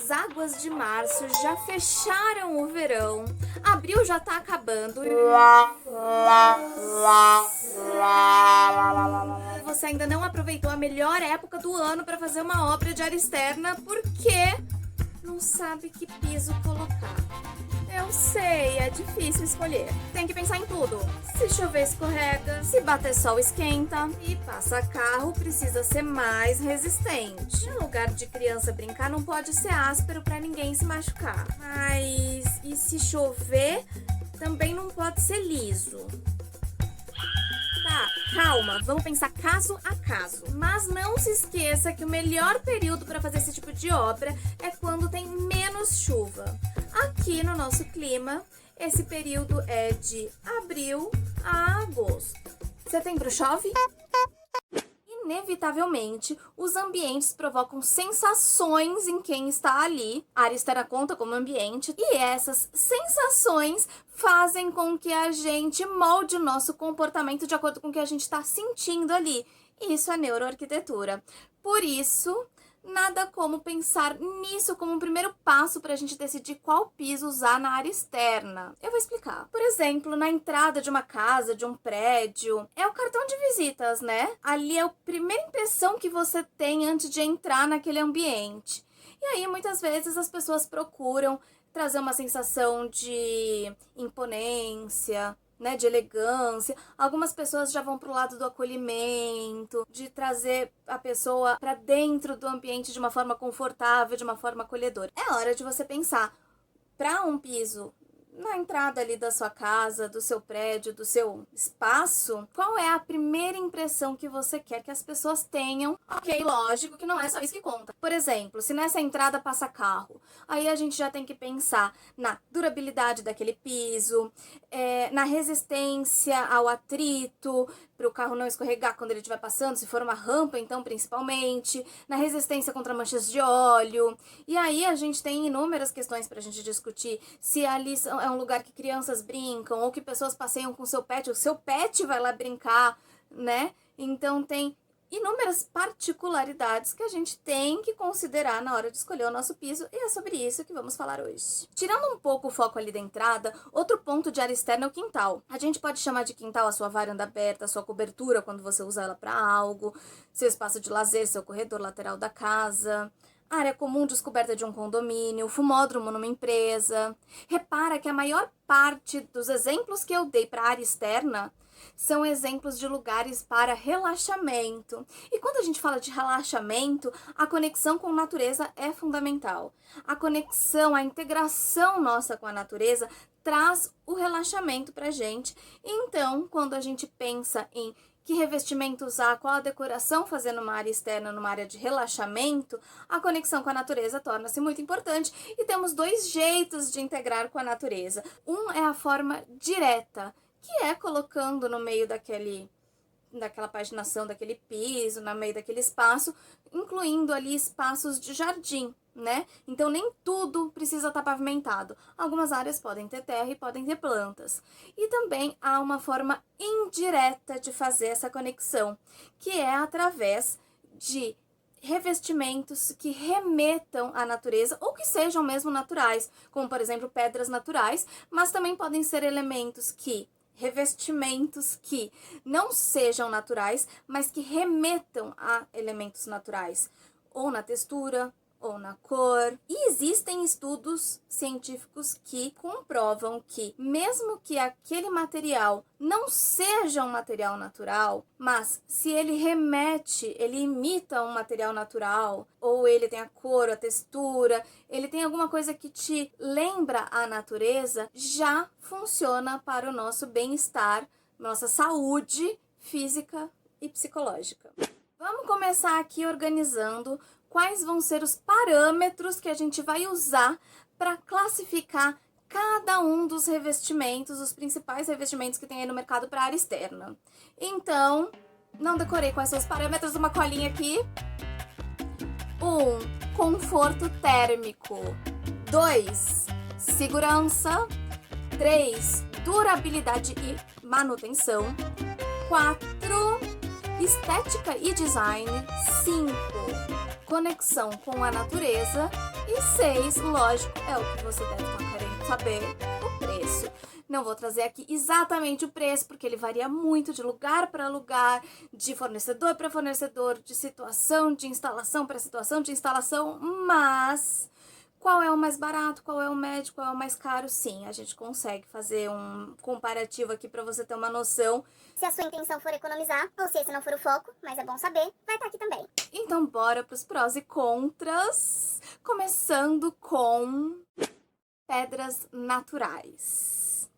As águas de março já fecharam o verão, abril já tá acabando. Você ainda não aproveitou a melhor época do ano para fazer uma obra de área externa porque não sabe que piso colocar. Eu sei, é difícil escolher. Tem que pensar em tudo. Se chover, escorrega. Se bater sol, esquenta. E passa carro, precisa ser mais resistente. No lugar de criança brincar, não pode ser áspero pra ninguém se machucar. Mas e se chover, também não pode ser liso. Tá, calma, vamos pensar caso a caso. Mas não se esqueça que o melhor período para fazer esse tipo de obra é quando tem menos chuva. Aqui no nosso clima, esse período é de abril a agosto. Setembro chove? Inevitavelmente, os ambientes provocam sensações em quem está ali. A área externa conta como ambiente. E essas sensações fazem com que a gente molde o nosso comportamento de acordo com o que a gente está sentindo ali. Isso é neuroarquitetura. Por isso, nada como pensar nisso como um primeiro passo para a gente decidir qual piso usar na área externa. Eu vou explicar. Por exemplo, na entrada de uma casa, de um prédio, é o cartão de visitas, né? Ali é a primeira impressão que você tem antes de entrar naquele ambiente. E aí, muitas vezes, as pessoas procuram trazer uma sensação de imponência, né, de elegância. Algumas pessoas já vão pro lado do acolhimento, de trazer a pessoa para dentro do ambiente de uma forma confortável, de uma forma acolhedora. É hora de você pensar para um piso na entrada ali da sua casa, do seu prédio, do seu espaço, qual é a primeira impressão que você quer que as pessoas tenham? Ok, lógico que não é só isso que conta. Por exemplo, se nessa entrada passa carro, aí a gente já tem que pensar na durabilidade daquele piso, na resistência ao atrito, para o carro não escorregar quando ele estiver passando, se for uma rampa, então, principalmente, na resistência contra manchas de óleo. E aí a gente tem inúmeras questões para a gente discutir, se ali é um lugar que crianças brincam, ou que pessoas passeiam com o seu pet vai lá brincar, né? Então tem inúmeras particularidades que a gente tem que considerar na hora de escolher o nosso piso, e é sobre isso que vamos falar hoje. Tirando um pouco o foco ali da entrada, outro ponto de área externa é o quintal. A gente pode chamar de quintal a sua varanda aberta, a sua cobertura quando você usa ela para algo, seu espaço de lazer, seu corredor lateral da casa, área comum descoberta de um condomínio, fumódromo numa empresa. Repara que a maior parte dos exemplos que eu dei para a área externa são exemplos de lugares para relaxamento. E quando a gente fala de relaxamento, a conexão com a natureza é fundamental. A conexão, a integração nossa com a natureza traz o relaxamento pra gente. Então, quando a gente pensa em que revestimento usar, qual a decoração fazer numa área externa, numa área de relaxamento, a conexão com a natureza torna-se muito importante. E temos dois jeitos de integrar com a natureza. Um é a forma direta, que é colocando no meio daquela paginação, daquele piso, no meio daquele espaço, incluindo ali espaços de jardim, né? Então nem tudo precisa estar pavimentado. Algumas áreas podem ter terra e podem ter plantas. E também há uma forma indireta de fazer essa conexão, que é através de revestimentos que remetam à natureza ou que sejam mesmo naturais, como por exemplo pedras naturais, mas também podem ser revestimentos que não sejam naturais, mas que remetam a elementos naturais, ou na textura, ou na cor. E existem estudos científicos que comprovam que, mesmo que aquele material não seja um material natural, mas se ele remete, ele imita um material natural, ou ele tem a cor, a textura, ele tem alguma coisa que te lembra a natureza, já funciona para o nosso bem-estar, nossa saúde física e psicológica. Vamos começar aqui organizando quais vão ser os parâmetros que a gente vai usar para classificar cada um dos revestimentos, os principais revestimentos que tem aí no mercado para área externa. Então, não decorei quais são os parâmetros, uma colinha aqui. 1. Conforto térmico. 2. Segurança. 3. Durabilidade e manutenção. 4. Estética e design. 5. conexão com a natureza. E 6, lógico, é o que você deve estar querendo saber, o preço. Não vou trazer aqui exatamente o preço, porque ele varia muito de lugar para lugar, de fornecedor para fornecedor, de situação de instalação para situação de instalação, mas qual é o mais barato, qual é o médio, qual é o mais caro? Sim, a gente consegue fazer um comparativo aqui para você ter uma noção. Se a sua intenção for economizar, ou se esse não for o foco, mas é bom saber, vai estar aqui também. Então bora para os prós e contras, começando com pedras naturais.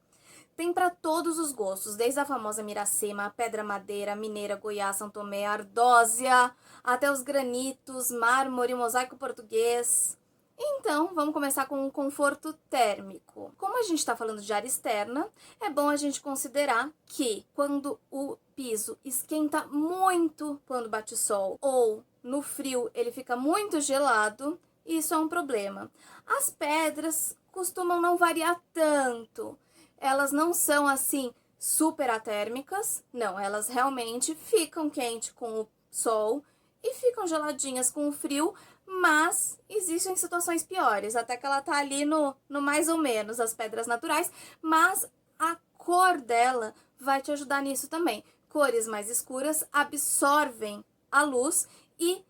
Tem para todos os gostos, desde a famosa miracema, a pedra madeira, mineira, Goiás, São Tomé, ardósia, até os granitos, mármore, mosaico português. Então, vamos começar com o conforto térmico. Como a gente está falando de área externa, é bom a gente considerar que quando o piso esquenta muito quando bate sol, ou no frio ele fica muito gelado, isso é um problema. As pedras costumam não variar tanto. Elas não são assim super atérmicas, não, elas realmente ficam quentes com o sol e ficam geladinhas com o frio, mas existem situações piores, até que ela tá ali no mais ou menos, as pedras naturais, mas a cor dela vai te ajudar nisso também. Cores mais escuras absorvem a luz e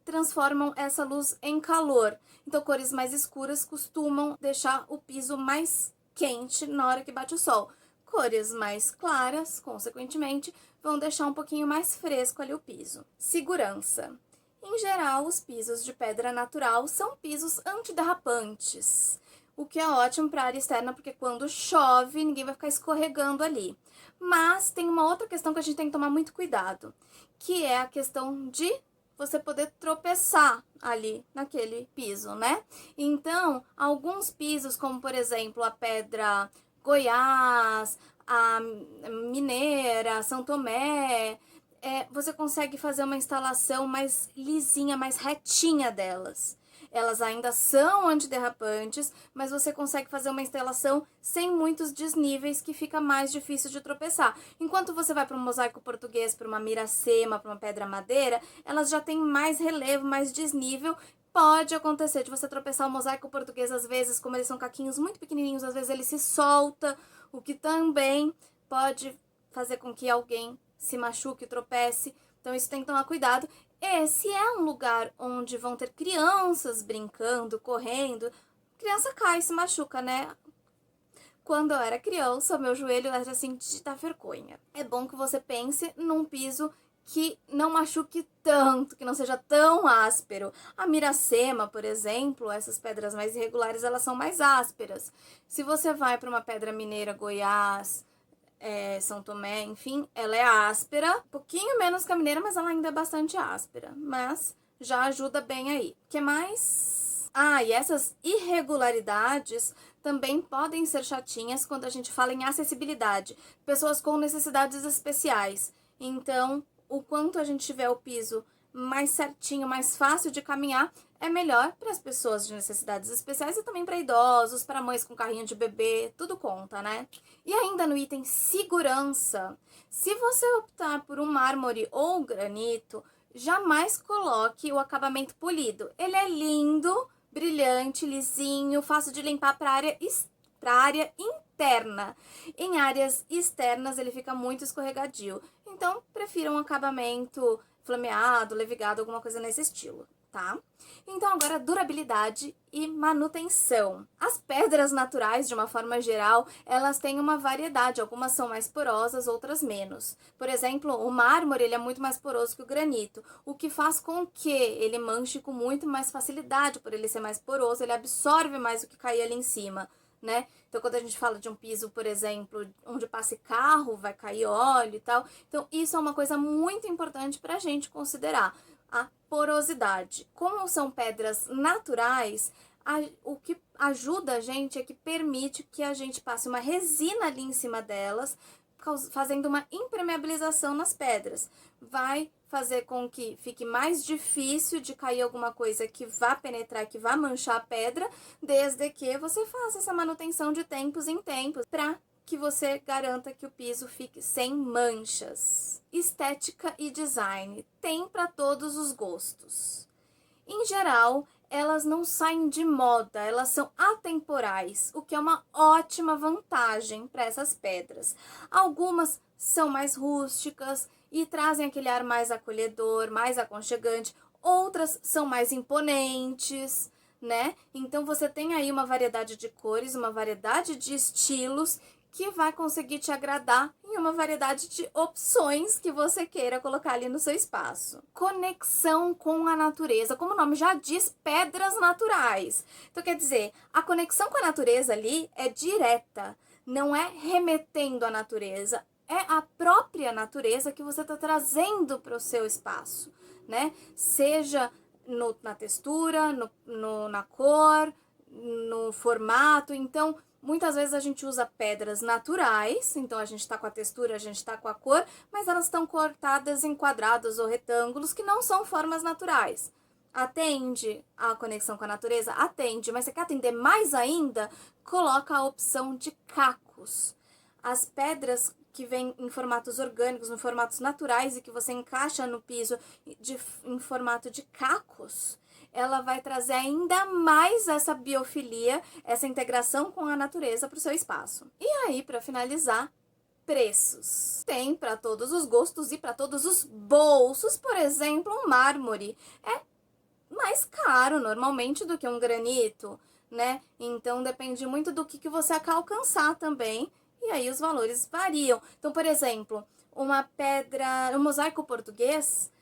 transformam essa luz em calor. Então, cores mais escuras costumam deixar o piso mais quente na hora que bate o sol. Cores mais claras, consequentemente, vão deixar um pouquinho mais fresco ali o piso. Segurança. Em geral, os pisos de pedra natural são pisos antiderrapantes, o que é ótimo para a área externa, porque quando chove, ninguém vai ficar escorregando ali. Mas tem uma outra questão que a gente tem que tomar muito cuidado, que é a questão de você poder tropeçar ali naquele piso, né? Então, alguns pisos, como por exemplo a pedra Goiás, a mineira, São Tomé, você consegue fazer uma instalação mais lisinha, mais retinha delas. Elas ainda são antiderrapantes, mas você consegue fazer uma instalação sem muitos desníveis, que fica mais difícil de tropeçar. Enquanto você vai para um mosaico português, para uma miracema, para uma pedra madeira, elas já têm mais relevo, mais desnível. Pode acontecer de você tropeçar o mosaico português, às vezes, como eles são caquinhos muito pequenininhos, às vezes ele se solta, o que também pode fazer com que alguém se machuque, tropece. Então isso tem que tomar cuidado. Se é um lugar onde vão ter crianças brincando, correndo, criança cai e se machuca, né? Quando eu era criança, meu joelho era assim de dar vergonha. É bom que você pense num piso que não machuque tanto, que não seja tão áspero. A miracema, por exemplo, essas pedras mais irregulares, elas são mais ásperas. Se você vai para uma pedra mineira, Goiás, São Tomé, enfim, ela é áspera, um pouquinho menos que a mineira, mas ela ainda é bastante áspera, mas já ajuda bem aí. O que mais? E essas irregularidades também podem ser chatinhas quando a gente fala em acessibilidade, pessoas com necessidades especiais. Então, o quanto a gente tiver o piso mais certinho, mais fácil de caminhar, é melhor para as pessoas de necessidades especiais e também para idosos, para mães com carrinho de bebê, tudo conta, né? E ainda no item segurança, se você optar por um mármore ou granito, jamais coloque o acabamento polido. Ele é lindo, brilhante, lisinho, fácil de limpar para a área interna. Em áreas externas ele fica muito escorregadio. Então, prefira um acabamento flameado, levigado, alguma coisa nesse estilo, tá? Então, agora, durabilidade e manutenção. As pedras naturais, de uma forma geral, elas têm uma variedade. Algumas são mais porosas, outras menos. Por exemplo, o mármore, ele é muito mais poroso que o granito, o que faz com que ele manche com muito mais facilidade. Por ele ser mais poroso, ele absorve mais o que cair ali em cima, né? Então, quando a gente fala de um piso, por exemplo, onde passe carro, vai cair óleo e tal. Então, isso é uma coisa muito importante para a gente considerar. A porosidade. Como são pedras naturais, o que ajuda a gente é que permite que a gente passe uma resina ali em cima delas, fazendo uma impermeabilização nas pedras. Vai fazer com que fique mais difícil de cair alguma coisa que vá penetrar, que vá manchar a pedra, desde que você faça essa manutenção de tempos em tempos, para que você garanta que o piso fique sem manchas. Estética e design tem para todos os gostos. Em geral, elas não saem de moda, elas são atemporais, o que é uma ótima vantagem para essas pedras. Algumas são mais rústicas e trazem aquele ar mais acolhedor, mais aconchegante. Outras são mais imponentes, né? Então você tem aí uma variedade de cores, uma variedade de estilos que vai conseguir te agradar em uma variedade de opções que você queira colocar ali no seu espaço. Conexão com a natureza, como o nome já diz, pedras naturais. Então quer dizer, a conexão com a natureza ali é direta, não é remetendo à natureza, é a própria natureza que você está trazendo para o seu espaço, né? Seja na textura, na cor, no formato. Então, muitas vezes a gente usa pedras naturais, então a gente está com a textura, a gente está com a cor, mas elas estão cortadas em quadrados ou retângulos que não são formas naturais. Atende a conexão com a natureza? Atende, mas você quer atender mais ainda? Coloca a opção de cacos. As pedras que vem em formatos orgânicos, em formatos naturais e que você encaixa no piso em formato de cacos, ela vai trazer ainda mais essa biofilia, essa integração com a natureza para o seu espaço. E aí, para finalizar, preços. Tem para todos os gostos e para todos os bolsos. Por exemplo, um mármore é mais caro normalmente do que um granito, né? Então depende muito do que você quer alcançar também. E aí os valores variam. Então, por exemplo, uma pedra, um mosaico português,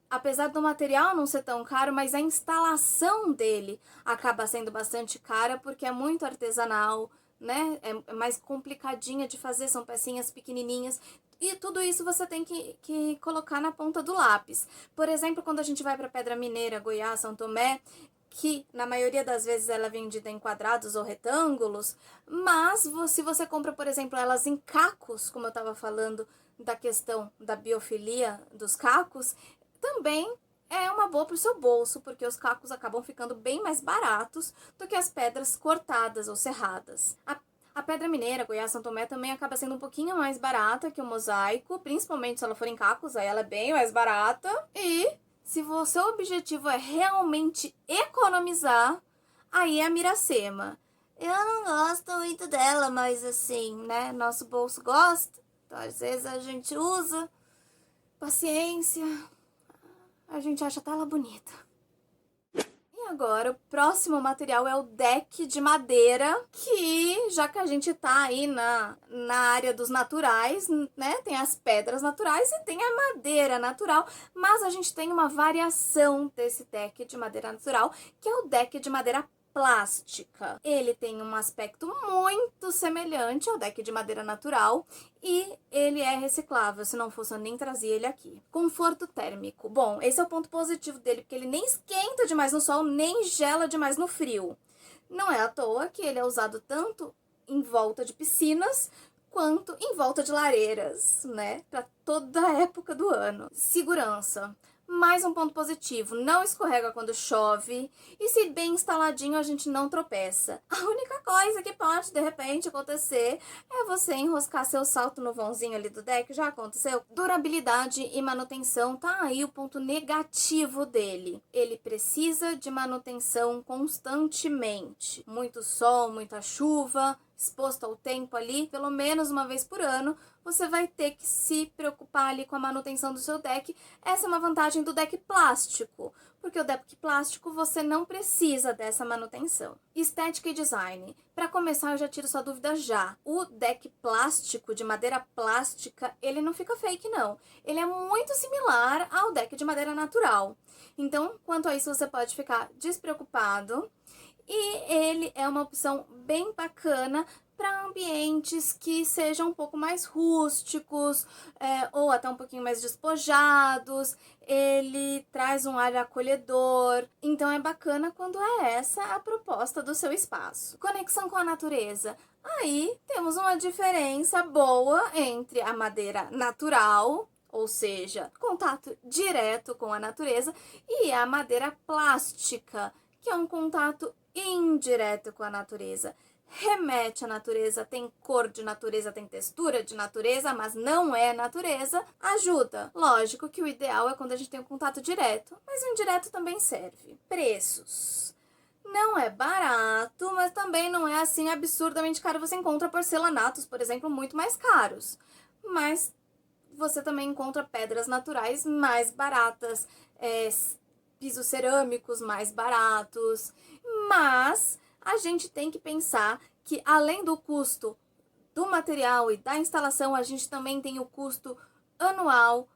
apesar do material não ser tão caro, mas a instalação dele acaba sendo bastante cara porque é muito artesanal, né? É mais complicadinha de fazer, são pecinhas pequenininhas. E tudo isso você tem que colocar na ponta do lápis. Por exemplo, quando a gente vai para Pedra Mineira, Goiás, São Tomé, que na maioria das vezes ela é vendida em quadrados ou retângulos, mas se você compra, por exemplo, elas em cacos, como eu estava falando da questão da biofilia dos cacos, também é uma boa para o seu bolso, porque os cacos acabam ficando bem mais baratos do que as pedras cortadas ou serradas. A pedra mineira, Goiás, São Tomé, também acaba sendo um pouquinho mais barata que o mosaico, principalmente se ela for em cacos, aí ela é bem mais barata. E se o seu objetivo é realmente economizar, aí é a Miracema. Eu não gosto muito dela, mas assim, né, nosso bolso gosta, então às vezes a gente usa, paciência, a gente acha até ela bonita. E agora, o próximo material é o deck de madeira, que já que a gente tá aí na área dos naturais, né, tem as pedras naturais e tem a madeira natural, mas a gente tem uma variação desse deck de madeira natural, que é o deck de madeira plástica. Ele tem um aspecto muito semelhante ao deck de madeira natural e ele é reciclável, se não fosse eu nem trazia ele aqui. Conforto térmico. Bom, esse é o ponto positivo dele, porque ele nem esquenta demais no sol, nem gela demais no frio. Não é à toa que ele é usado tanto em volta de piscinas quanto em volta de lareiras, né? Para toda a época do ano. Segurança. Mais um ponto positivo, não escorrega quando chove e se bem instaladinho a gente não tropeça. A única coisa que pode de repente acontecer é você enroscar seu salto no vãozinho ali do deck, já aconteceu? Durabilidade e manutenção, tá aí o ponto negativo dele. Ele precisa de manutenção constantemente. Muito sol, muita chuva, exposto ao tempo ali, pelo menos uma vez por ano, você vai ter que se preocupar ali com a manutenção do seu deck. Essa é uma vantagem do deck plástico, porque o deck plástico você não precisa dessa manutenção. Estética e design. Para começar, eu já tiro sua dúvida já. O deck plástico, de madeira plástica, ele não fica fake não. Ele é muito similar ao deck de madeira natural. Então, quanto a isso, você pode ficar despreocupado. E ele é uma opção bem bacana para ambientes que sejam um pouco mais rústicos, ou até um pouquinho mais despojados. Ele traz um ar acolhedor, então é bacana quando é essa a proposta do seu espaço. Conexão com a natureza. Aí temos uma diferença boa entre a madeira natural, ou seja, contato direto com a natureza, e a madeira plástica, que é um contato indireto com a natureza. remete à natureza, tem cor de natureza, tem textura de natureza, mas não é natureza, ajuda. Lógico que o ideal é quando a gente tem um contato direto, mas o indireto também serve. Preços. Não é barato, mas também não é assim absurdamente caro. Você encontra porcelanatos, por exemplo, muito mais caros. Mas você também encontra pedras naturais mais baratas, pisos cerâmicos mais baratos. Mas a gente tem que pensar que, além do custo do material e da instalação, a gente também tem o custo anual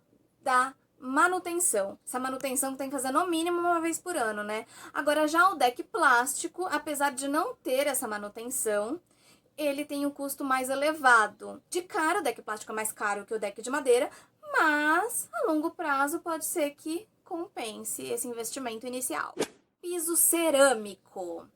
da manutenção. Essa manutenção tem que fazer no mínimo uma vez por ano, né? Agora, já o deck plástico, apesar de não ter essa manutenção, ele tem um custo mais elevado. De cara, o deck plástico é mais caro que o deck de madeira, mas a longo prazo pode ser que compense esse investimento inicial. Piso cerâmico.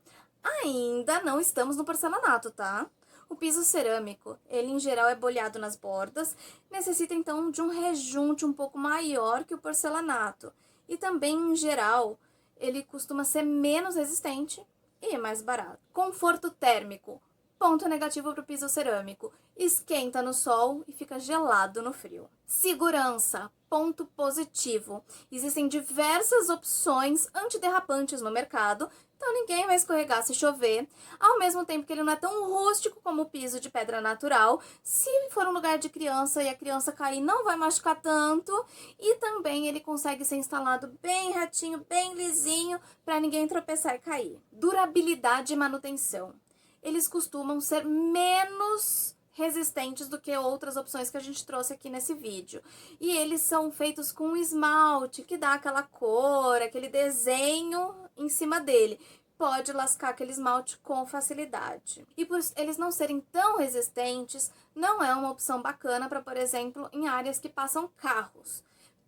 Ainda não estamos no porcelanato, tá? O piso cerâmico, ele em geral é bolhado nas bordas, necessita então de um rejunte um pouco maior que o porcelanato. E também, em geral, ele costuma ser menos resistente e mais barato. Conforto térmico. Ponto negativo para o piso cerâmico. Esquenta no sol e fica gelado no frio. Segurança. Ponto positivo. Existem diversas opções antiderrapantes no mercado, então ninguém vai escorregar se chover. Ao mesmo tempo que ele não é tão rústico como o piso de pedra natural. Se for um lugar de criança e a criança cair, não vai machucar tanto. E também ele consegue ser instalado bem retinho, bem lisinho, para ninguém tropeçar e cair. Durabilidade e manutenção. Eles costumam ser menos resistentes do que outras opções que a gente trouxe aqui nesse vídeo. E eles são feitos com esmalte, que dá aquela cor, aquele desenho em cima dele. Pode lascar aquele esmalte com facilidade. E por eles não serem tão resistentes, não é uma opção bacana para, por exemplo, em áreas que passam carros.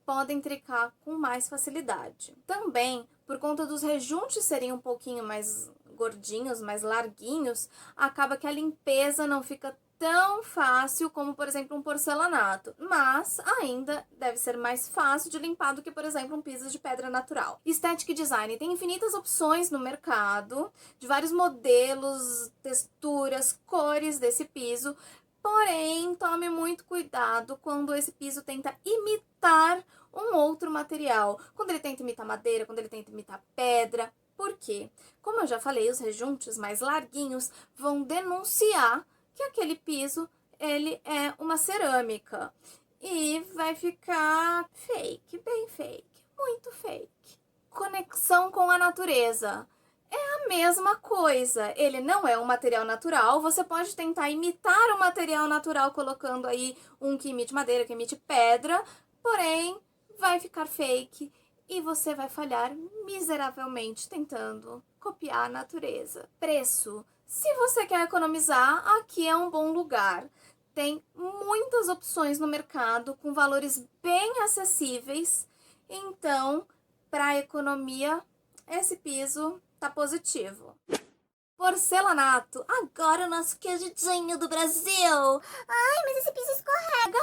Podem tricar com mais facilidade. Também, por conta dos rejuntes serem um pouquinho mais gordinhos, mais larguinhos, acaba que a limpeza não fica tão fácil como, por exemplo, um porcelanato, mas ainda deve ser mais fácil de limpar do que, por exemplo, um piso de pedra natural. Estética e design. Tem infinitas opções no mercado, de vários modelos, texturas, cores desse piso, porém, tome muito cuidado quando esse piso tenta imitar um outro material. Quando ele tenta imitar madeira, quando ele tenta imitar pedra. Por quê? Como eu já falei, os rejuntes mais larguinhos vão denunciar que aquele piso, ele é uma cerâmica. E vai ficar fake, bem fake, muito fake. Conexão com a natureza. É a mesma coisa. Ele não é um material natural. Você pode tentar imitar o material natural colocando aí um que imite madeira, que imite pedra. Porém, vai ficar fake e você vai falhar miseravelmente tentando copiar a natureza. Preço. Se você quer economizar, aqui é um bom lugar. Tem muitas opções no mercado com valores bem acessíveis. Então, para economia, esse piso tá positivo. Porcelanato. Agora o nosso queridinho do Brasil. Ai, mas esse piso escorrega.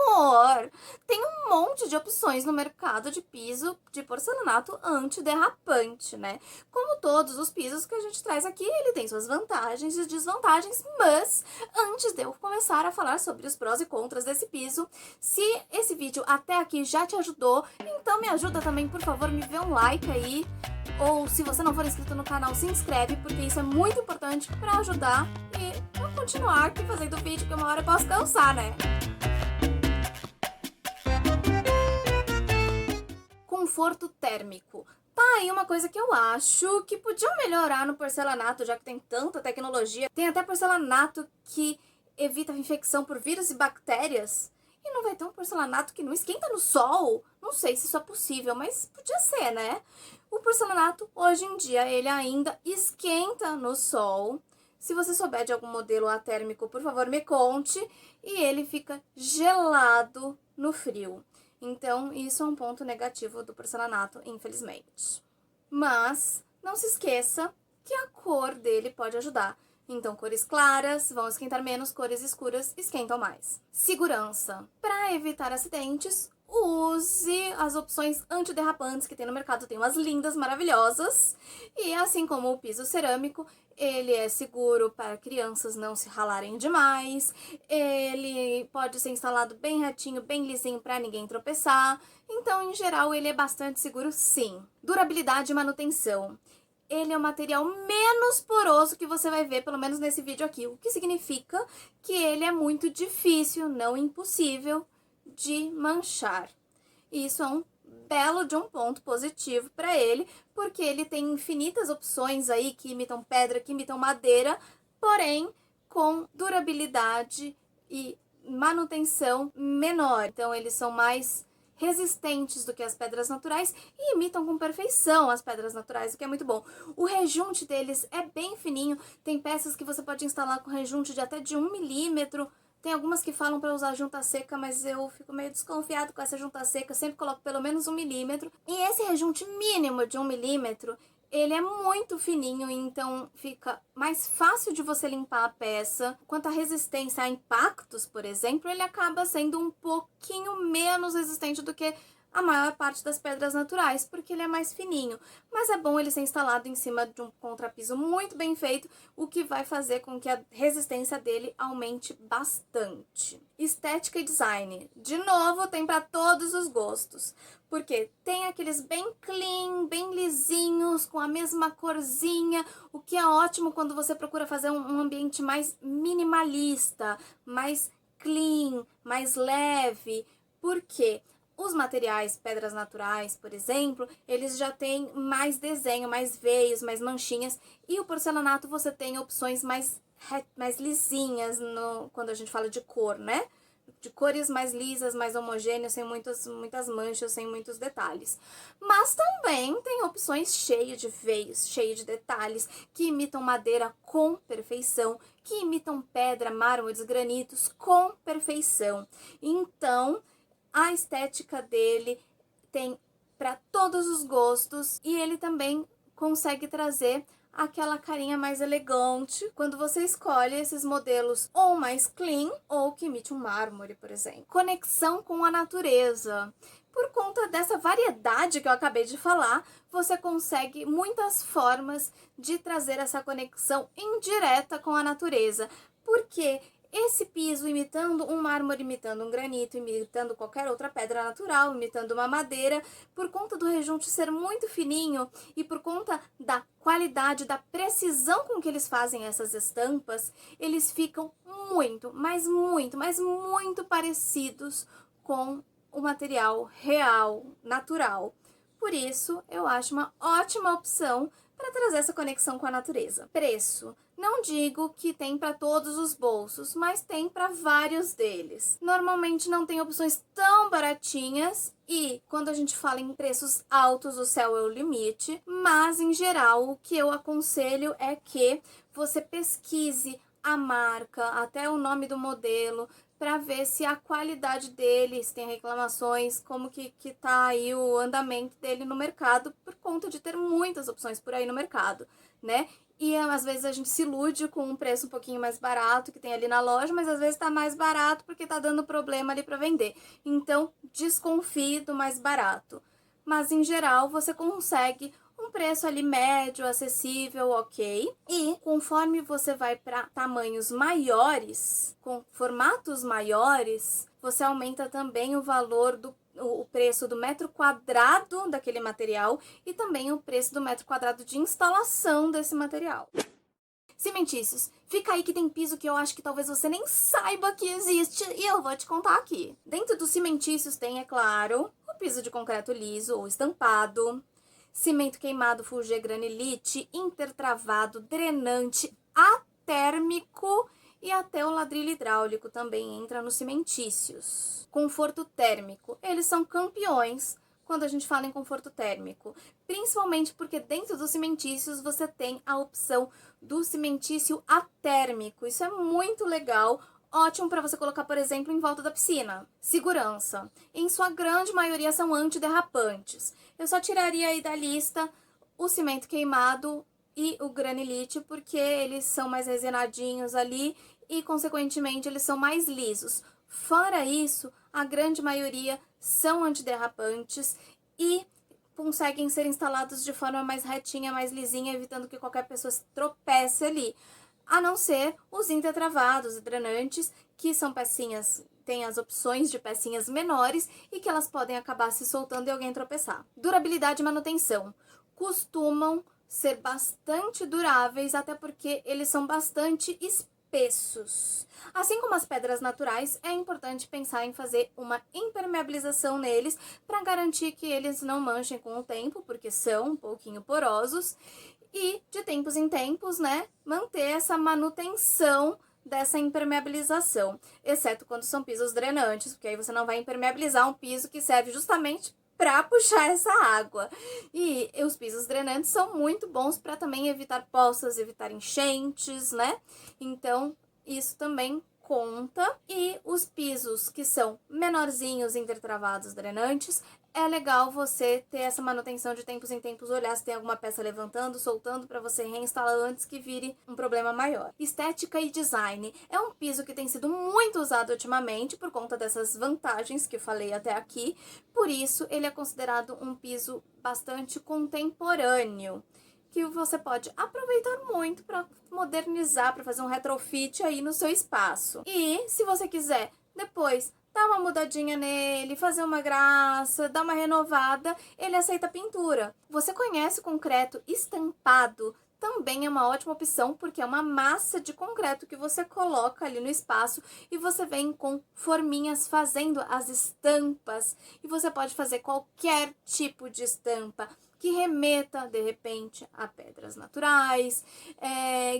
Amor, tem um monte de opções no mercado de piso de porcelanato antiderrapante, né? Como todos os pisos que a gente traz aqui, ele tem suas vantagens e desvantagens, mas antes de eu começar a falar sobre os prós e contras desse piso, se esse vídeo até aqui já te ajudou, então me ajuda também, por favor, me dê um like aí. Ou se você não for inscrito no canal, se inscreve, porque isso é muito importante para ajudar e eu continuar aqui fazendo vídeo, que uma hora eu posso cansar, né? Conforto térmico. Tá aí uma coisa que eu acho que podia melhorar no porcelanato, já que tem tanta tecnologia. Tem até porcelanato que evita a infecção por vírus e bactérias. E não vai ter um porcelanato que não esquenta no sol? Não sei se isso é possível, mas podia ser, né? O porcelanato, hoje em dia, ele ainda esquenta no sol. Se você souber de algum modelo atérmico, por favor, me conte. E ele fica gelado no frio. Então, isso é um ponto negativo do porcelanato, infelizmente. Mas, não se esqueça que a cor dele pode ajudar. Então, cores claras vão esquentar menos, cores escuras esquentam mais. Segurança. Para evitar acidentes, use as opções antiderrapantes que tem no mercado. Tem umas lindas, maravilhosas. E assim como o piso cerâmico, ele é seguro para crianças não se ralarem demais, ele pode ser instalado bem retinho, bem lisinho para ninguém tropeçar. Então, em geral, ele é bastante seguro, sim. Durabilidade e manutenção. Ele é o material menos poroso que você vai ver, pelo menos nesse vídeo aqui, o que significa que ele é muito difícil, não impossível, de manchar. Isso é um belo de um ponto positivo para ele, porque ele tem infinitas opções aí que imitam pedra, que imitam madeira, porém com durabilidade e manutenção menor. Então eles são mais resistentes do que as pedras naturais e imitam com perfeição as pedras naturais, o que é muito bom. O rejunte deles é bem fininho, tem peças que você pode instalar com rejunte de até de 1 milímetro. Tem algumas que falam para usar junta seca, mas eu fico meio desconfiado com essa junta seca, sempre coloco pelo menos 1 milímetro. E esse rejunte mínimo de 1 milímetro, ele é muito fininho, então fica mais fácil de você limpar a peça. Quanto à resistência a impactos, por exemplo, ele acaba sendo um pouquinho menos resistente do que a maior parte das pedras naturais, porque ele é mais fininho. Mas é bom ele ser instalado em cima de um contrapiso muito bem feito, o que vai fazer com que a resistência dele aumente bastante. Estética e design. De novo, tem para todos os gostos. Porque tem aqueles bem clean, bem lisinhos, com a mesma corzinha, o que é ótimo quando você procura fazer um ambiente mais minimalista, mais clean, mais leve. Por quê? Os materiais, pedras naturais, por exemplo, eles já têm mais desenho, mais veios, mais manchinhas. E o porcelanato você tem opções mais lisinhas quando a gente fala de cor, né? De cores mais lisas, mais homogêneas, sem muitas manchas, sem muitos detalhes. Mas também tem opções cheias de veios, cheias de detalhes, que imitam madeira com perfeição, que imitam pedra, mármores, granitos com perfeição. Então, a estética dele tem para todos os gostos e ele também consegue trazer aquela carinha mais elegante quando você escolhe esses modelos ou mais clean ou que imite um mármore, por exemplo. Conexão com a natureza. Por conta dessa variedade que eu acabei de falar, você consegue muitas formas de trazer essa conexão indireta com a natureza. Porque esse piso imitando um mármore, imitando um granito, imitando qualquer outra pedra natural, imitando uma madeira, por conta do rejunte ser muito fininho e por conta da qualidade, da precisão com que eles fazem essas estampas, eles ficam muito, mas muito parecidos com o material real, natural. Por isso, eu acho uma ótima opção para trazer essa conexão com a natureza. Preço. Não digo que tem para todos os bolsos, mas tem para vários deles. Normalmente não tem opções tão baratinhas e quando a gente fala em preços altos, o céu é o limite, mas em geral o que eu aconselho é que você pesquise a marca, até o nome do modelo, para ver se a qualidade dele, se tem reclamações, como que tá aí o andamento dele no mercado, por conta de ter muitas opções por aí no mercado, né? E às vezes a gente se ilude com um preço um pouquinho mais barato que tem ali na loja, mas às vezes tá mais barato porque tá dando problema ali para vender. Então, desconfie do mais barato. Mas em geral, você consegue um preço ali médio, acessível, ok. E conforme você vai para tamanhos maiores, com formatos maiores, você aumenta também o valor o preço do metro quadrado daquele material e também o preço do metro quadrado de instalação desse material. Cimentícios. Fica aí que tem piso que eu acho que talvez você nem saiba que existe e eu vou te contar aqui. Dentro dos cimentícios tem, é claro, o piso de concreto liso ou estampado, cimento queimado Fulger Granilite, intertravado, drenante, atérmico e até o ladrilho hidráulico também entra nos cimentícios. Conforto térmico. Eles são campeões quando a gente fala em conforto térmico, principalmente porque dentro dos cimentícios você tem a opção do cimentício atérmico. Isso é muito legal, ótimo para você colocar, por exemplo, em volta da piscina. Segurança. Em sua grande maioria são antiderrapantes. Eu só tiraria aí da lista o cimento queimado e o granilite, porque eles são mais resinadinhos ali e, consequentemente, eles são mais lisos. Fora isso, a grande maioria são antiderrapantes e conseguem ser instalados de forma mais retinha, mais lisinha, evitando que qualquer pessoa se tropece ali. A não ser os intertravados e drenantes, que são pecinhas, tem as opções de pecinhas menores e que elas podem acabar se soltando e alguém tropeçar. Durabilidade e manutenção. Costumam ser bastante duráveis, até porque eles são bastante espessos. Assim como as pedras naturais, é importante pensar em fazer uma impermeabilização neles para garantir que eles não manchem com o tempo, porque são um pouquinho porosos, e de tempos em tempos, né, manter essa manutenção dessa impermeabilização, exceto quando são pisos drenantes, porque aí você não vai impermeabilizar um piso que serve justamente para puxar essa água. E os pisos drenantes são muito bons para também evitar poças, evitar enchentes, né? Então, isso também conta. E os pisos que são menorzinhos, intertravados, drenantes, é legal você ter essa manutenção de tempos em tempos, olhar se tem alguma peça levantando, soltando, para você reinstalar antes que vire um problema maior. Estética e design. É um piso que tem sido muito usado ultimamente por conta dessas vantagens que eu falei até aqui. Por isso, ele é considerado um piso bastante contemporâneo, que você pode aproveitar muito para modernizar, para fazer um retrofit aí no seu espaço. E se você quiser depois dar uma mudadinha nele, fazer uma graça, dar uma renovada, ele aceita pintura. Você conhece o concreto estampado? Também é uma ótima opção, porque é uma massa de concreto que você coloca ali no espaço e você vem com forminhas fazendo as estampas. E você pode fazer qualquer tipo de estampa que remeta, de repente, a pedras naturais,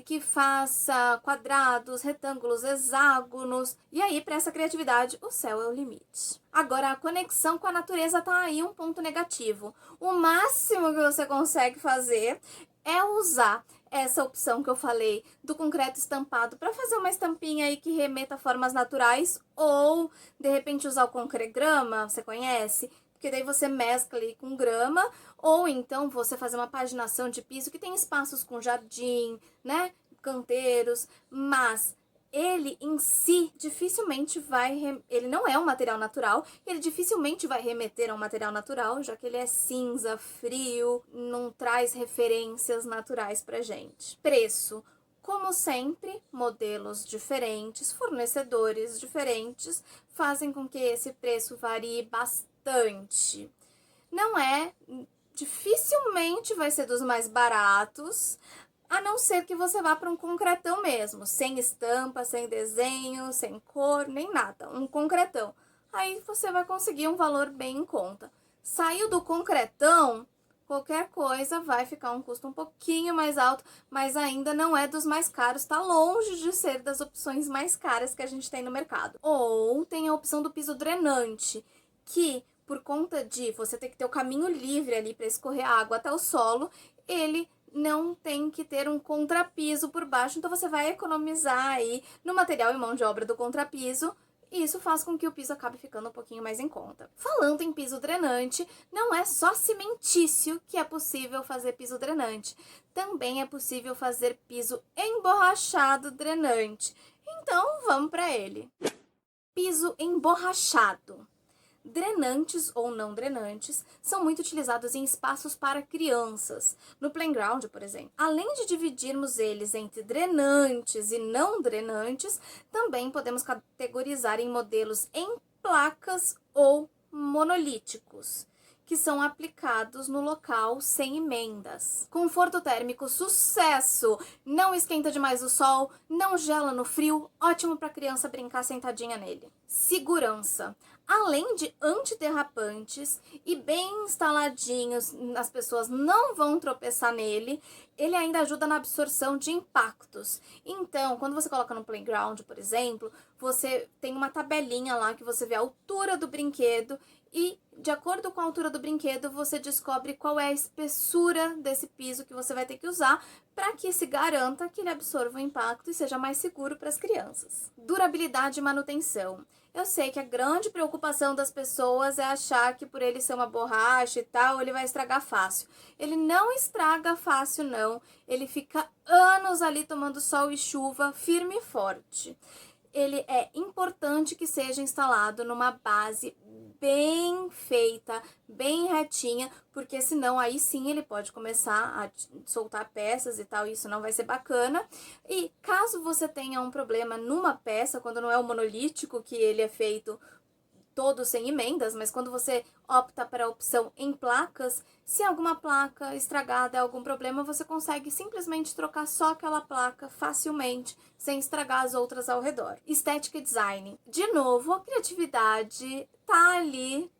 que faça quadrados, retângulos, hexágonos. E aí, para essa criatividade, o céu é o limite. Agora, a conexão com a natureza tá aí um ponto negativo. O máximo que você consegue fazer é usar essa opção que eu falei do concreto estampado para fazer uma estampinha aí que remeta a formas naturais, ou de repente usar o concregrama, você conhece? Porque daí você mescla ali com grama, ou então você fazer uma paginação de piso que tem espaços com jardim, né, canteiros, mas ele em si dificilmente vai, ele não é um material natural, ele dificilmente vai remeter a um material natural, já que ele é cinza, frio, não traz referências naturais pra gente. Preço. Como sempre, modelos diferentes, fornecedores diferentes, fazem com que esse preço varie bastante. Não é, dificilmente vai ser dos mais baratos, a não ser que você vá para um concretão mesmo, sem estampa, sem desenho, sem cor, nem nada, um concretão. Aí você vai conseguir um valor bem em conta. Saiu do concretão, qualquer coisa vai ficar um custo um pouquinho mais alto, mas ainda não é dos mais caros, tá longe de ser das opções mais caras que a gente tem no mercado. Ou tem a opção do piso drenante, que por conta de você ter que ter o caminho livre ali para escorrer a água até o solo, ele não tem que ter um contrapiso por baixo, então você vai economizar aí no material e mão de obra do contrapiso, e isso faz com que o piso acabe ficando um pouquinho mais em conta. Falando em piso drenante, não é só cimentício que é possível fazer piso drenante, também é possível fazer piso emborrachado drenante. Então vamos para ele. Piso emborrachado. Drenantes ou não drenantes são muito utilizados em espaços para crianças, no playground, por exemplo. Além de dividirmos eles entre drenantes e não drenantes, também podemos categorizar em modelos em placas ou monolíticos, que são aplicados no local sem emendas. Conforto térmico, sucesso! Não esquenta demais o sol, não gela no frio, ótimo para criança brincar sentadinha nele. Segurança. Além de antiderrapantes e bem instaladinhos, as pessoas não vão tropeçar nele, ele ainda ajuda na absorção de impactos. Então, quando você coloca no playground, por exemplo, você tem uma tabelinha lá que você vê a altura do brinquedo e, de acordo com a altura do brinquedo, você descobre qual é a espessura desse piso que você vai ter que usar para que se garanta que ele absorva o impacto e seja mais seguro para as crianças. Durabilidade e manutenção. Eu sei que a grande preocupação das pessoas é achar que por ele ser uma borracha e tal, ele vai estragar fácil. Ele não estraga fácil, não. Ele fica anos ali tomando sol e chuva, firme e forte. ele é importante que seja instalado numa base bem feita, bem retinha, porque senão aí sim ele pode começar a soltar peças e tal, e isso não vai ser bacana. E caso você tenha um problema numa peça, quando não é o monolítico, que ele é feito todo sem emendas, mas quando você opta para a opção em placas, se alguma placa estragada é algum problema, você consegue simplesmente trocar só aquela placa facilmente, sem estragar as outras ao redor. Estética e design. De novo, a criatividade tá ali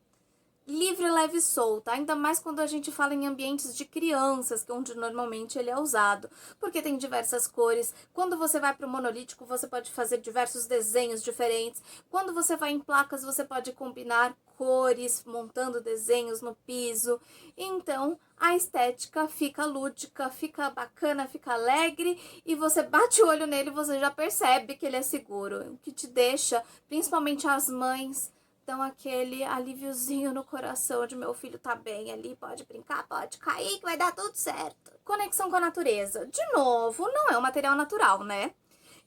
livre, leve e solta, ainda mais quando a gente fala em ambientes de crianças, que é onde normalmente ele é usado, porque tem diversas cores. Quando você vai para o monolítico, você pode fazer diversos desenhos diferentes. Quando você vai em placas, você pode combinar cores, montando desenhos no piso. Então, a estética fica lúdica, fica bacana, fica alegre, e você bate o olho nele e você já percebe que ele é seguro, o que te deixa, principalmente as mães, dão aquele alíviozinho no coração de meu filho tá bem ali, pode brincar, pode cair, que vai dar tudo certo. Conexão com a natureza. De novo, não é um material natural, né?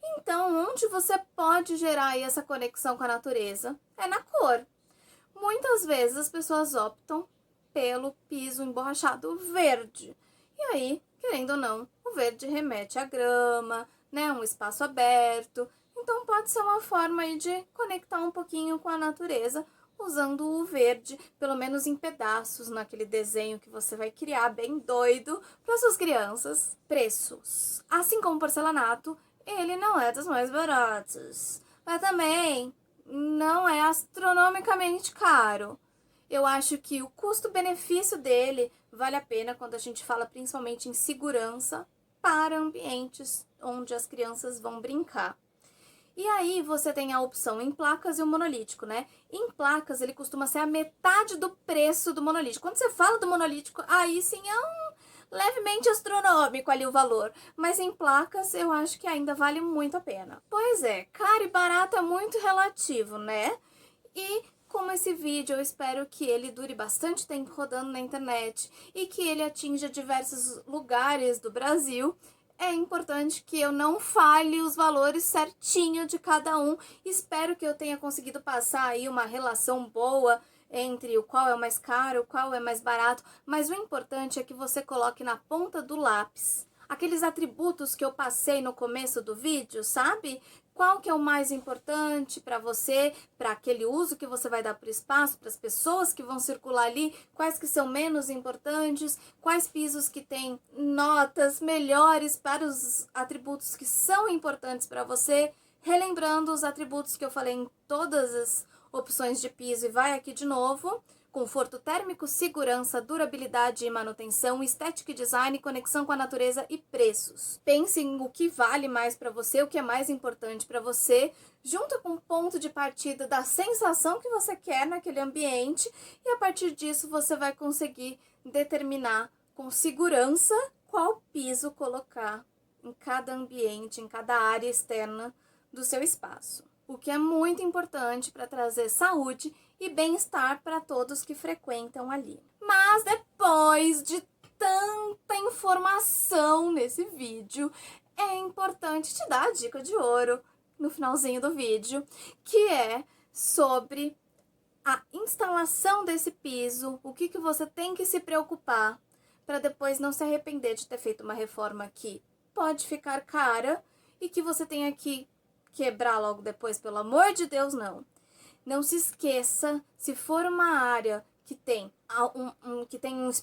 Então, onde você pode gerar aí essa conexão com a natureza? É na cor. Muitas vezes as pessoas optam pelo piso emborrachado verde. E aí, querendo ou não, o verde remete à grama, né? Um espaço aberto. Então pode ser uma forma aí de conectar um pouquinho com a natureza, usando o verde, pelo menos em pedaços, naquele desenho que você vai criar bem doido para suas crianças. Preços. Assim como o porcelanato, ele não é dos mais baratos, mas também não é astronomicamente caro. Eu acho que o custo-benefício dele vale a pena quando a gente fala principalmente em segurança para ambientes onde as crianças vão brincar. E aí você tem a opção em placas e o monolítico, né? Em placas ele costuma ser a metade do preço do monolítico. Quando você fala do monolítico, aí sim é levemente astronômico ali o valor. Mas em placas eu acho que ainda vale muito a pena. Pois é, caro e barato é muito relativo, né? E como esse vídeo eu espero que ele dure bastante tempo rodando na internet e que ele atinja diversos lugares do Brasil, é importante que eu não fale os valores certinho de cada um. Espero que eu tenha conseguido passar aí uma relação boa entre o qual é o mais caro, o qual é mais barato, mas o importante é que você coloque na ponta do lápis aqueles atributos que eu passei no começo do vídeo, sabe? Qual que é o mais importante para você, para aquele uso que você vai dar para o espaço, para as pessoas que vão circular ali, quais que são menos importantes, quais pisos que têm notas melhores para os atributos que são importantes para você, relembrando os atributos que eu falei em todas as opções de piso, e vai aqui de novo: conforto térmico, segurança, durabilidade e manutenção, estética e design, conexão com a natureza e preços. Pense em o que vale mais para você, o que é mais importante para você, junto com o ponto de partida da sensação que você quer naquele ambiente, e a partir disso você vai conseguir determinar com segurança qual piso colocar em cada ambiente, em cada área externa do seu espaço. O que é muito importante para trazer saúde e bem-estar para todos que frequentam ali. Mas depois de tanta informação nesse vídeo, é importante te dar a dica de ouro no finalzinho do vídeo, que é sobre a instalação desse piso, o que você tem que se preocupar para depois não se arrepender de ter feito uma reforma que pode ficar cara e que você tenha que quebrar logo depois, pelo amor de Deus, não. Não se esqueça, se for uma área que tem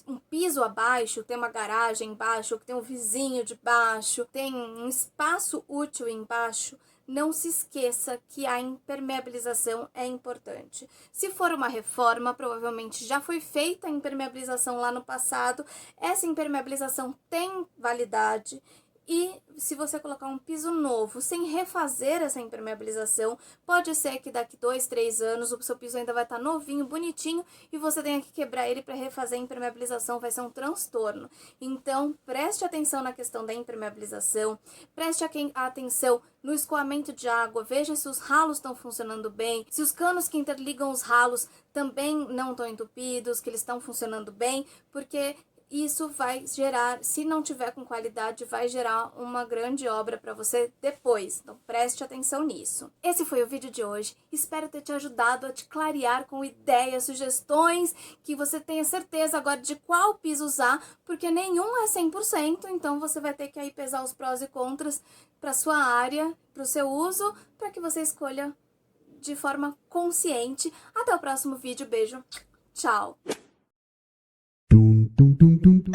um piso abaixo, tem uma garagem embaixo, que tem um vizinho de baixo, tem um espaço útil embaixo, não se esqueça que a impermeabilização é importante. Se for uma reforma, provavelmente já foi feita a impermeabilização lá no passado, essa impermeabilização tem validade. E se você colocar um piso novo, sem refazer essa impermeabilização, pode ser que daqui 2, 3 anos o seu piso ainda vai estar novinho, bonitinho, e você tenha que quebrar ele para refazer a impermeabilização, vai ser um transtorno. Então, preste atenção na questão da impermeabilização, preste atenção no escoamento de água, veja se os ralos estão funcionando bem, se os canos que interligam os ralos também não estão entupidos, que eles estão funcionando bem, porque isso vai gerar, se não tiver com qualidade, vai gerar uma grande obra para você depois. Então preste atenção nisso. Esse foi o vídeo de hoje. Espero ter te ajudado a te clarear com ideias, sugestões, que você tenha certeza agora de qual piso usar, porque nenhum é 100%, então você vai ter que aí pesar os prós e contras para sua área, para o seu uso, para que você escolha de forma consciente. Até o próximo vídeo. Beijo. Tchau. Dum dum dum dum dum.